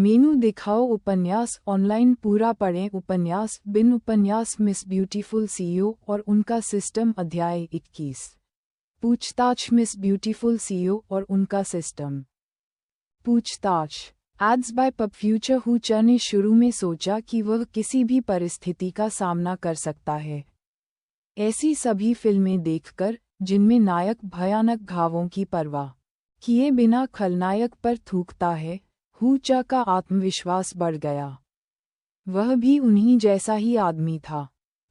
मेनू दिखाओ उपन्यास ऑनलाइन पूरा पढ़ें उपन्यास बिन उपन्यास मिस ब्यूटीफुल सीईओ और उनका सिस्टम अध्याय 21 पूछताछ मिस ब्यूटीफुल सीईओ और उनका सिस्टम पूछताछ एड्स बाय पब फ्यूचर हुचा ने शुरू में सोचा कि वह किसी भी परिस्थिति का सामना कर सकता है। ऐसी सभी फिल्में देखकर जिनमें नायक भयानक घावों की परवाह किए बिना खलनायक पर थूकता है, हुचा का आत्मविश्वास बढ़ गया। वह भी उन्हीं जैसा ही आदमी था।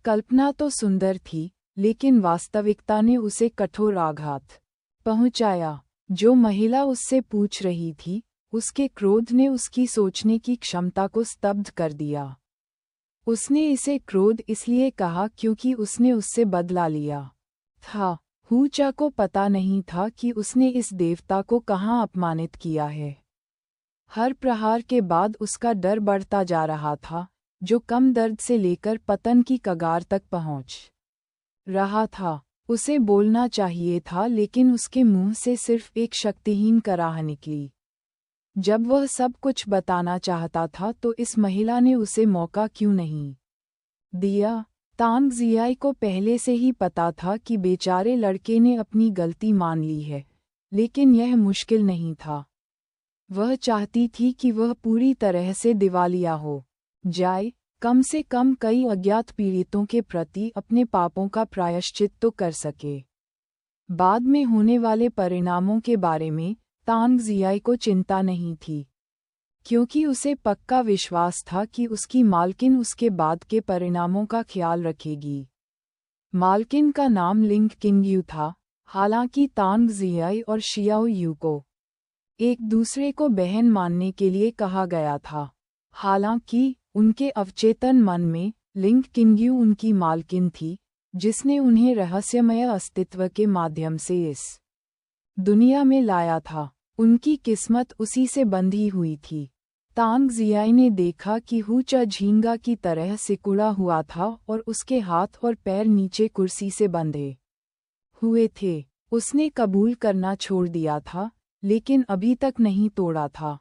कल्पना तो सुंदर थी, लेकिन वास्तविकता ने उसे कठोर आघात पहुंचाया। जो महिला उससे पूछ रही थी, उसके क्रोध ने उसकी सोचने की क्षमता को स्तब्ध कर दिया। उसने इसे क्रोध इसलिए कहा क्योंकि उसने उससे बदला लिया था। हुचा को पता नहीं था कि उसने इस देवता को कहाँ अपमानित किया है। हर प्रहार के बाद उसका डर बढ़ता जा रहा था, जो कम दर्द से लेकर पतन की कगार तक पहुंच रहा था। उसे बोलना चाहिए था, लेकिन उसके मुंह से सिर्फ एक शक्तिहीन कराह निकली। जब वह सब कुछ बताना चाहता था तो इस महिला ने उसे मौका क्यों नहीं दिया। तांग जियाई को पहले से ही पता था कि बेचारे लड़के ने अपनी गलती मान ली है, लेकिन यह मुश्किल नहीं था। वह चाहती थी कि वह पूरी तरह से दिवालिया हो जाए, कम से कम कई अज्ञात पीड़ितों के प्रति अपने पापों का प्रायश्चित तो कर सके। बाद में होने वाले परिणामों के बारे में तांग जियाई को चिंता नहीं थी, क्योंकि उसे पक्का विश्वास था कि उसकी मालकिन उसके बाद के परिणामों का ख्याल रखेगी। मालकिन का नाम लिंग किंगयू था। हालांकि तांग जियाई और शियाओ यू को एक दूसरे को बहन मानने के लिए कहा गया था। हालांकि उनके अवचेतन मन में लिंग किंगयू उनकी मालकिन थी, जिसने उन्हें रहस्यमय अस्तित्व के माध्यम से इस दुनिया में लाया था। उनकी किस्मत उसी से बंधी हुई थी। तांग जियाई ने देखा कि हुचा झींगा की तरह सिकुड़ा हुआ था और उसके हाथ और पैर नीचे कुर्सी से बंधे हुए थे। उसने कबूल करना छोड़ दिया था, लेकिन अभी तक नहीं तोड़ा था।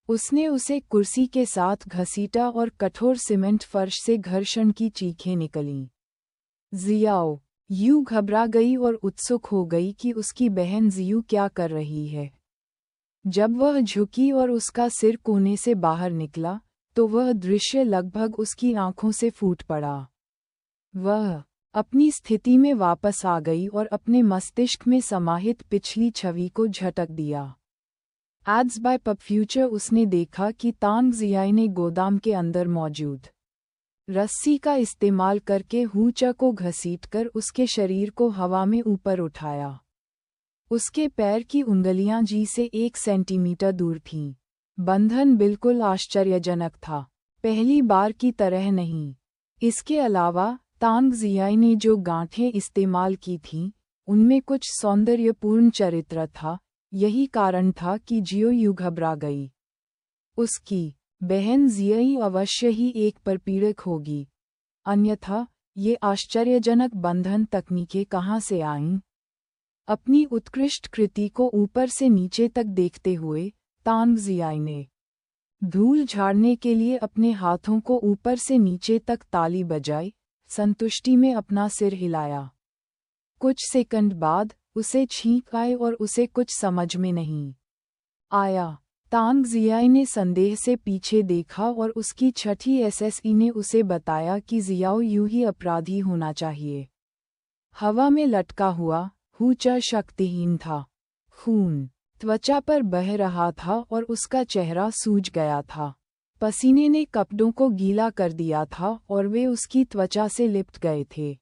उसने उसे कुर्सी के साथ घसीटा और कठोर सीमेंट फर्श से घर्षण की चीखें निकलीं। जियाओ यू घबरा गई और उत्सुक हो गई कि उसकी बहन जियू क्या कर रही है। जब वह झुकी और उसका सिर कोने से बाहर निकला, तो वह दृश्य लगभग उसकी आंखों से फूट पड़ा। वह अपनी स्थिति में वापस आ गई और अपने मस्तिष्क में समाहित पिछली छवि को झटक दिया। एड्स बाय पब फ्यूचर उसने देखा कि तांग जियाई ने गोदाम के अंदर मौजूद रस्सी का इस्तेमाल करके हुचा को घसीटकर उसके शरीर को हवा में ऊपर उठाया। उसके पैर की उंगलियां जी से 1 सेंटीमीटर दूर थीं। बंधन बिल्कुल आश्चर्यजनक था, पहली बार की तरह नहीं। इसके अलावा तांग जियाई ने जो गांठें इस्तेमाल की थीं, उनमें कुछ सौंदर्यपूर्ण चरित्र था। यही कारण था कि जियो यू घबरा गई। उसकी बहन जियाई अवश्य ही एक परपीड़क होगी, अन्यथा ये आश्चर्यजनक बंधन तकनीकें कहाँ से आईं? अपनी उत्कृष्ट कृति को ऊपर से नीचे तक देखते हुए तांग जियाई ने धूल झाड़ने के लिए अपने हाथों को ऊपर से नीचे तक ताली बजाई, संतुष्टि में अपना सिर हिलाया। कुछ सेकंड बाद उसे छींक आई और उसे कुछ समझ में नहीं आया। तांग जियाई ने संदेह से पीछे देखा और उसकी छठी एसएसई ने उसे बताया कि जियाओ यू ही अपराधी होना चाहिए। हवा में लटका हुआ हुचा शक्तिहीन था। खून त्वचा पर बह रहा था और उसका चेहरा सूज गया था। पसीने ने कपड़ों को गीला कर दिया था और वे उसकी त्वचा से लिपट गए थे।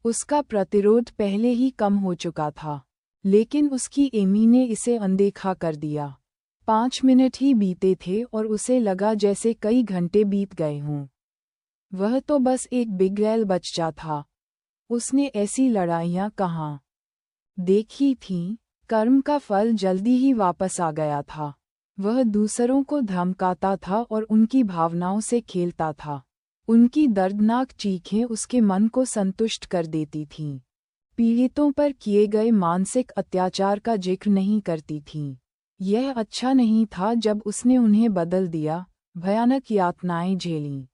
उसका प्रतिरोध पहले ही कम हो चुका था, लेकिन उसकी एमी ने इसे अनदेखा कर दिया। 5 मिनट ही बीते थे और उसे लगा जैसे कई घंटे बीत गए हों। वह तो बस एक बिगड़ैल बच्चा था। उसने ऐसी लड़ाइयाँ कहाँ देखी थीं। कर्म का फल जल्दी ही वापस आ गया था। वह दूसरों को धमकाता था और उनकी भावनाओं से खेलता था। उनकी दर्दनाक चीखें उसके मन को संतुष्ट कर देती थीं। पीड़ितों पर किए गए मानसिक अत्याचार का जिक्र नहीं करती थीं। यह अच्छा नहीं था जब उसने उन्हें बदल दिया, भयानक यातनाएं झेलीं।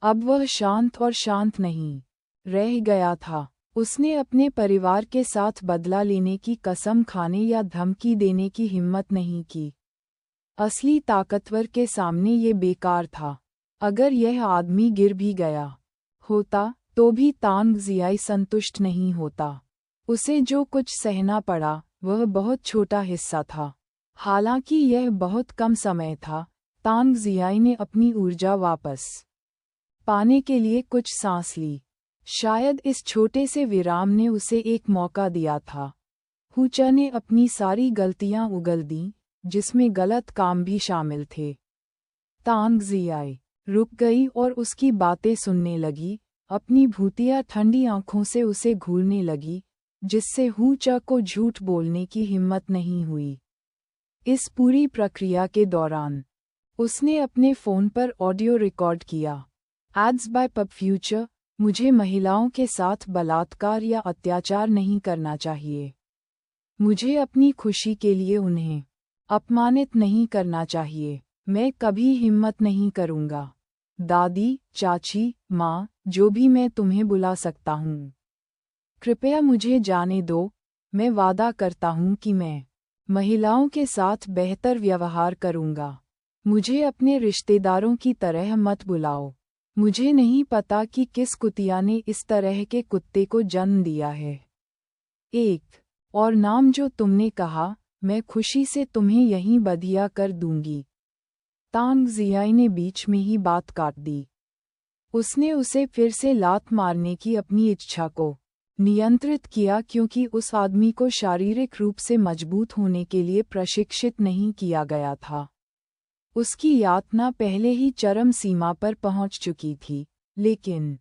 अब वह शांत और शांत नहीं रह गया था। उसने अपने परिवार के साथ बदला लेने की कसम खाने या धमकी देने की हिम्मत नहीं की। असली ताकतवर के सामने ये बेकार था। अगर यह आदमी गिर भी गया होता तो भी तांग जियाई संतुष्ट नहीं होता। उसे जो कुछ सहना पड़ा वह बहुत छोटा हिस्सा था। हालांकि यह बहुत कम समय था, तांग जियाई ने अपनी ऊर्जा वापस पाने के लिए कुछ सांस ली। शायद इस छोटे से विराम ने उसे एक मौका दिया था। हुचा ने अपनी सारी गलतियां उगल दीं, जिसमें गलत काम भी शामिल थे। तांग जियाई रुक गई और उसकी बातें सुनने लगी, अपनी भूतिया ठंडी आंखों से उसे घूरने लगी, जिससे हुचा को झूठ बोलने की हिम्मत नहीं हुई। इस पूरी प्रक्रिया के दौरान उसने अपने फ़ोन पर ऑडियो रिकॉर्ड किया। एड्स बाय पब फ्यूचर, मुझे महिलाओं के साथ बलात्कार या अत्याचार नहीं करना चाहिए। मुझे अपनी खुशी के लिए उन्हें अपमानित नहीं करना चाहिए। मैं कभी हिम्मत नहीं करूँगा। दादी, चाची, माँ, जो भी मैं तुम्हें बुला सकता हूँ। कृपया मुझे जाने दो। मैं वादा करता हूँ कि मैं महिलाओं के साथ बेहतर व्यवहार करूँगा। मुझे अपने रिश्तेदारों की तरह मत बुलाओ। मुझे नहीं पता कि किस कुतिया ने इस तरह के कुत्ते को जन्म दिया है। एक और नाम जो तुमने कहा, मैं खुशी से तुम्हें यहीं बधिया कर दूंगी। तांग जियाई ने बीच में ही बात काट दी। उसने उसे फिर से लात मारने की अपनी इच्छा को नियंत्रित किया क्योंकि उस आदमी को शारीरिक रूप से मजबूत होने के लिए प्रशिक्षित नहीं किया गया था। उसकी यातना पहले ही चरम सीमा पर पहुंच चुकी थी, लेकिन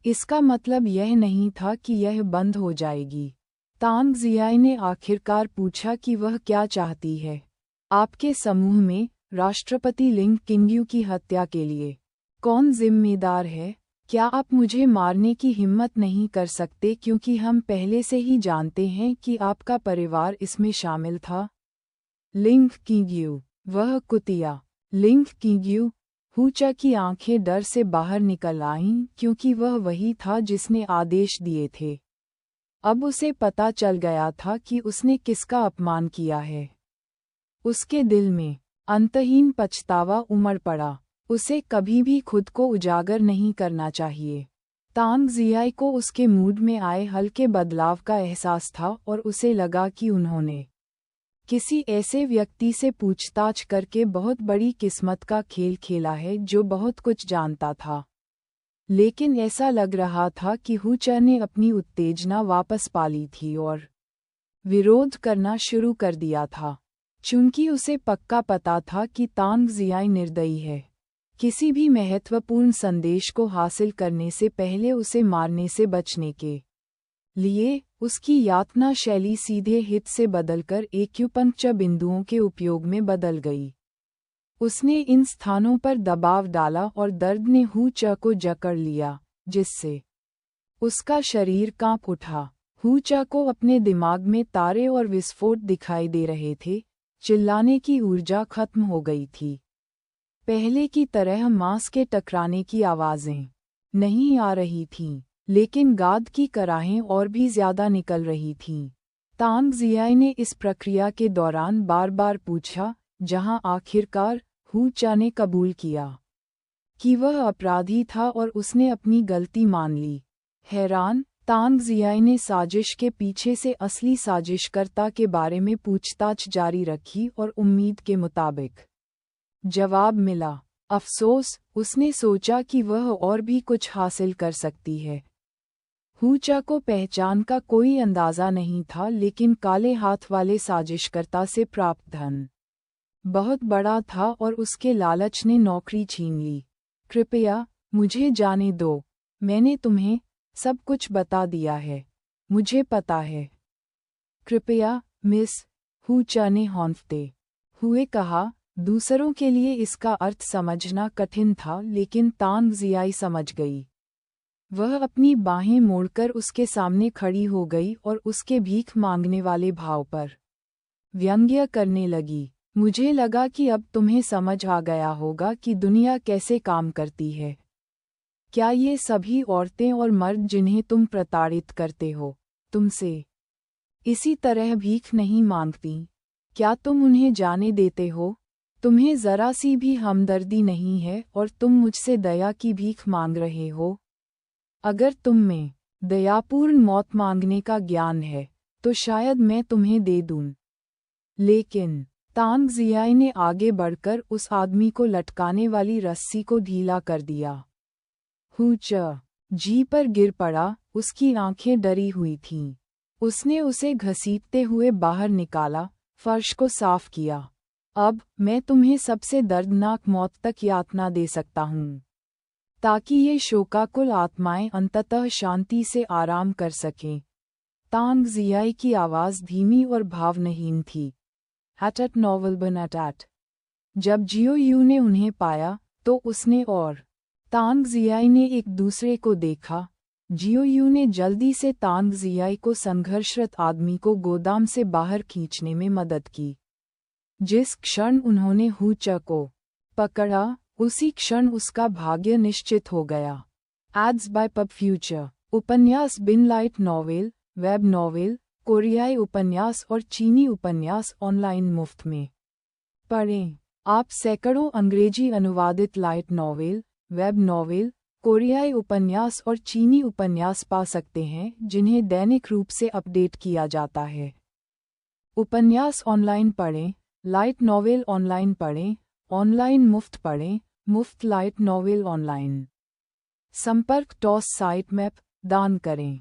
इसका मतलब यह नहीं था कि यह बंद हो जाएगी। तांग जियाई ने आखिरकार पूछा कि वह क्या चाहती है। आपके समूह में राष्ट्रपति लिंग किंग्यू की हत्या के लिए कौन जिम्मेदार है? क्या आप मुझे मारने की हिम्मत नहीं कर सकते क्योंकि हम पहले से ही जानते हैं कि आपका परिवार इसमें शामिल था? लिंग किंग्यू, वह कुतिया। लिंग किंग्यू। हुचा की आंखें डर से बाहर निकल आईं क्योंकि वह वही था जिसने आदेश दिए थे। अब उसे पता चल गया था कि उसने किसका अपमान किया है। उसके दिल में अंतहीन पछतावा उमड़ पड़ा। उसे कभी भी खुद को उजागर नहीं करना चाहिए। तांग जियाई को उसके मूड में आए हल्के बदलाव का एहसास था और उसे लगा कि उन्होंने किसी ऐसे व्यक्ति से पूछताछ करके बहुत बड़ी किस्मत का खेल खेला है जो बहुत कुछ जानता था। लेकिन ऐसा लग रहा था कि हुचा ने अपनी उत्तेजना वापस पा ली थी और विरोध करना शुरू कर दिया था। चूंकि उसे पक्का पता था कि तांग जियाई निर्दयी है, किसी भी महत्वपूर्ण संदेश को हासिल करने से पहले उसे मारने से बचने के लिए उसकी यातना शैली सीधे हित से बदलकर एक्यूपंक्चर बिंदुओं के उपयोग में बदल गई। उसने इन स्थानों पर दबाव डाला और दर्द ने हुचा को जकड़ लिया, जिससे उसका शरीर कांप उठा। हुचा को अपने दिमाग में तारे और विस्फोट दिखाई दे रहे थे। चिल्लाने की ऊर्जा खत्म हो गई थी। पहले की तरह मांस के टकराने की आवाज़ें नहीं आ रही थीं, लेकिन गाद की कराहें और भी ज्यादा निकल रही थीं। तांग जियाई ने इस प्रक्रिया के दौरान बार-बार पूछा, जहां आखिरकार हुचा ने कबूल किया कि वह अपराधी था और उसने अपनी गलती मान ली। हैरान, तांग जियाई ने साजिश के पीछे से असली साजिशकर्ता के बारे में पूछताछ जारी रखी और उम्मीद के मुताबिक जवाब मिला। अफसोस, उसने सोचा कि वह और भी कुछ हासिल कर सकती है। हुचा को पहचान का कोई अंदाज़ा नहीं था, लेकिन काले हाथ वाले साजिशकर्ता से प्राप्त धन बहुत बड़ा था और उसके लालच ने नौकरी छीन ली। कृपया मुझे जाने दो। मैंने तुम्हें सब कुछ बता दिया है। मुझे पता है। कृपया मिस, हुचा ने हौंफते हुए कहा। दूसरों के लिए इसका अर्थ समझना कठिन था, लेकिन तांग जियाई समझ गई। वह अपनी बाहें मोड़कर उसके सामने खड़ी हो गई और उसके भीख मांगने वाले भाव पर व्यंग्य करने लगी। मुझे लगा कि अब तुम्हें समझ आ गया होगा कि दुनिया कैसे काम करती है। क्या ये सभी औरतें और मर्द जिन्हें तुम प्रताड़ित करते हो, तुमसे इसी तरह भीख नहीं मांगती? क्या तुम उन्हें जाने देते हो? तुम्हें जरा सी भी हमदर्दी नहीं है और तुम मुझसे दया की भीख मांग रहे हो? अगर तुम में दयापूर्ण मौत मांगने का ज्ञान है तो शायद मैं तुम्हें दे दूं। लेकिन तांग जियाई ने आगे बढ़कर उस आदमी को लटकाने वाली रस्सी को ढीला कर दिया। हुच जी पर गिर पड़ा, उसकी आंखें डरी हुई थीं। उसने उसे घसीटते हुए बाहर निकाला, फर्श को साफ किया। अब मैं तुम्हें सबसे दर्दनाक मौत तक यातना दे सकता हूँ, ताकि ये शोकाकुल आत्माएं अंततः शांति से आराम कर सकें। तांग जियाई की आवाज़ धीमी और भावहीन थी। हटट नॉवल बनटट। जब जियो यू ने उन्हें पाया तो उसने और तांग जियाई ने एक दूसरे को देखा। जियो यू ने जल्दी से तांग जियाई को संघर्षरत आदमी को गोदाम से बाहर खींचने में मदद की। जिस क्षण उन्होंने हुचा को पकड़ा, उसी क्षण उसका भाग्य निश्चित हो गया। Ads by pub future. उपन्यास बिन लाइट नॉवेल, वेब नॉवेल, कोरियाई उपन्यास और चीनी उपन्यास ऑनलाइन मुफ्त में पढ़ें। आप सैकड़ों अंग्रेजी अनुवादित लाइट नॉवेल, वेब नॉवेल, कोरियाई उपन्यास और चीनी उपन्यास पा सकते हैं जिन्हें दैनिक रूप से अपडेट किया जाता है। उपन्यास ऑनलाइन पढ़ें, लाइट नॉवेल ऑनलाइन पढ़ें, ऑनलाइन मुफ्त पढ़ें, मुफ्त लाइट नॉवेल ऑनलाइन। संपर्क टॉस साइट मैप दान करें।